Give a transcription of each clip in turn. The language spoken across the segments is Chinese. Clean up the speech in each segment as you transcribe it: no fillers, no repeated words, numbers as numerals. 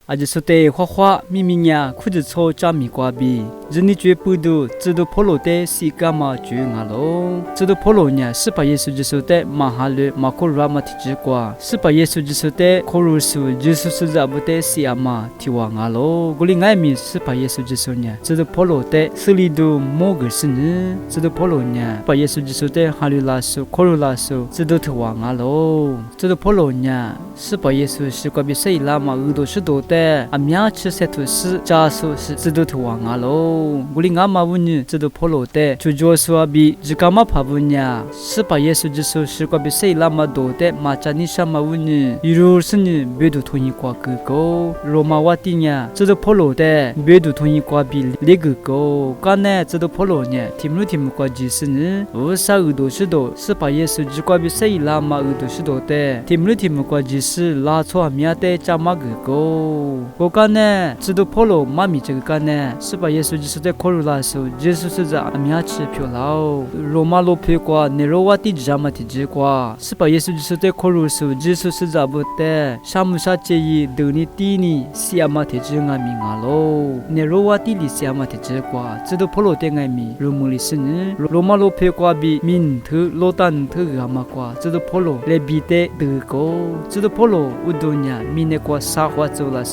阿只说的花花咪咪呀，裤子臭扎米瓜比，人你绝不都知道婆罗的西干嘛绝啊喽？知道婆罗呢，是把耶稣就说的马哈律马库拉马提之瓜，是把耶稣就说的可鲁苏耶稣是在不的西阿玛提瓦啊喽？古里爱米是把耶稣就说呢，知道婆罗的斯里都莫个是呢，知道婆罗呢，把耶稣就说的哈律拉苏可鲁拉苏知道提瓦啊喽？知道婆罗呢，是把耶稣是个比西拉马乌多是多的。阿米亚吃塞图是加苏是知道图王阿喽，古里阿玛乌尼知道婆罗的，就做苏阿比只干嘛帕布尼亚，是把耶稣之说是个比谁拉玛多的马扎尼沙玛乌尼，一路是尼别度同一挂个个，罗马瓦蒂尼知道婆罗的别度同一挂比列个个，刚呢知道婆罗呢，提姆挂吉斯呢，乌沙乌多是多，是把耶稣只挂比谁拉玛乌多是多的，提姆挂吉斯拉错阿米亚的加玛个个。我干呢，知道婆罗妈咪这个干呢，是把耶稣就是在可鲁拉时候，耶稣是在阿米亚吃漂lao，罗马罗皮瓜，尼罗瓦蒂加马蒂吉瓜，是把耶稣就是在可鲁时候，耶稣是在不得，沙姆沙介伊德尼蒂尼西阿马提吉阿米阿喽，尼罗瓦蒂里西阿马提吉瓜，知道婆罗的阿米，罗姆里是呢，罗马罗皮瓜比民特罗丹特阿玛瓜，知道婆罗来比得德高，知道婆罗乌多尼亚民那瓜沙华走了。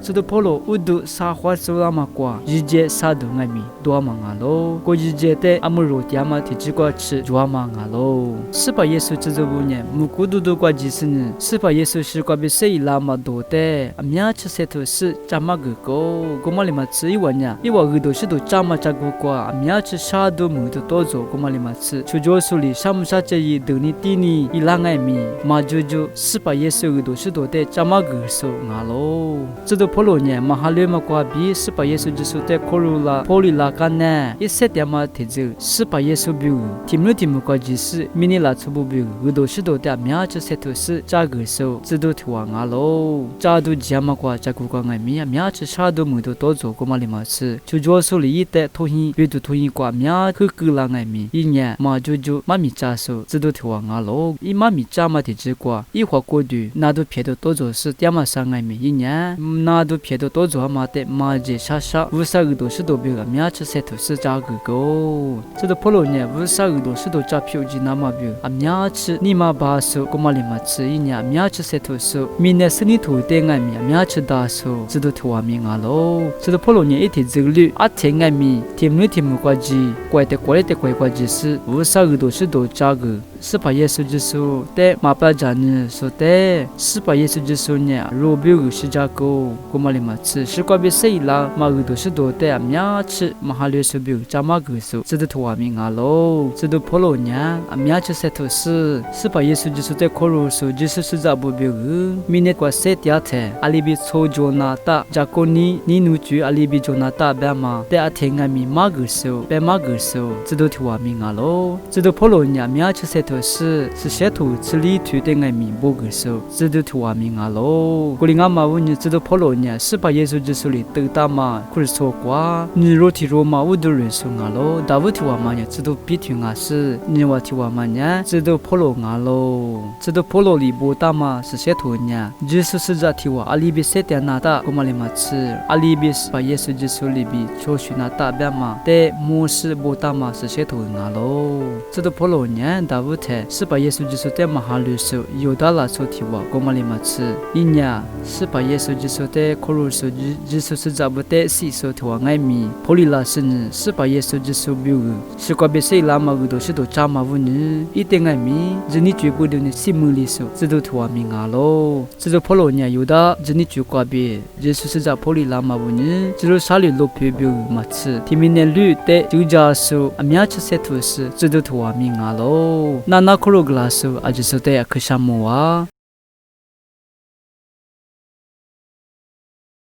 知道婆罗乌度沙花苏拉玛瓜，日节沙度爱米多玛阿喽，过日节的阿姆罗提阿玛提只瓜吃多玛阿喽。是把耶稣知道不呢？木古度度瓜吉斯呢？是把耶稣是瓜比谁拉玛多的？阿米亚吃塞头是扎玛个个，古玛里玛吃一碗呀，一碗个都是都扎玛扎个瓜，阿米亚吃沙度木都多做，古玛里玛吃，出着手里沙姆沙这一德尼蒂尼伊拉爱米，马就是把耶稣个都是多的扎玛个手阿喽。知道婆罗呢，马哈律马瓜比是把耶稣就说的可鲁拉婆里拉干呢，一些点嘛提着是把耶稣比，提姆瓜只是迷你拉出不比，有多是多的苗这些都是扎个手，知道图王阿喽，扎都加嘛瓜扎古瓜爱米苗这啥都没多做过嘛里嘛是，就做手里一带托hin，别都托hin瓜苗可可拉爱米，一年嘛就妈咪扎手，知道图王阿喽，一妈咪扎嘛提着瓜，一花过度，那都别的多做是点嘛上爱米一年。那都别的多做嘛的，马杰莎莎，乌萨个都是都别个苗吃塞头是扎个个，这都婆罗呢，乌萨个都是都扎票吉那嘛别，阿苗吃尼玛巴手，古玛里嘛吃一年苗吃塞头是，明年是你头的爱米，苗吃大手，这都头阿米阿喽，这都婆罗呢一天这个绿，阿天爱米，天木瓜吉，怪的瓜吉是，乌萨个都是都扎个。是把耶稣就说的马巴扎呢说的，是把耶稣就说呢，罗比乌是扎个，古玛里嘛吃，是瓜比谁啦？马乌都是多的，苗吃马哈律是比扎马个说，这都图阿米阿喽，这都婆罗呢，苗吃塞头是把耶稣就说的可鲁说，就是是扎不比乌，明年瓜塞亚特，阿里比错就那达，扎个你努住阿里比就那达别嘛，的阿天阿米马个说，别马个说，这都图阿米阿喽，这都婆罗呢，苗吃塞。是些图吃里图的爱米不个手，知道图阿米阿喽。古里阿玛乌尼知道婆罗呢，是把耶稣之手里得大嘛，可是错瓜。你若提罗马乌都认识阿喽，大乌图阿玛呢知道比图阿是，你话图阿玛呢知道婆罗阿喽，知道婆罗里不大嘛是些图呢。耶稣是在提话阿里比塞点那大，古玛里嘛吃，阿里比把耶稣之手里比抽取那大边嘛，的模式不大嘛是些图阿喽，知道婆罗呢大乌。是把耶稣基督的马哈律手犹大拉所提话，古玛里嘛吃，一年是把耶稣基督的可鲁手，耶稣是在不得西所提话爱米，普里拉是呢，是把耶稣基督比喻，是瓜比谁拉嘛个都是都扎嘛乌呢，一定爱米，这你绝不的呢西姆里手，这都提话米阿喽，这都普罗呢犹大，这你绝瓜比，耶稣是在普里拉嘛乌呢，这都沙里罗皮比喻嘛吃，提米呢绿的就加手，阿米亚吃塞图是，这都提话米阿喽。那可罗格拉苏，阿吉索德亚克沙莫瓦。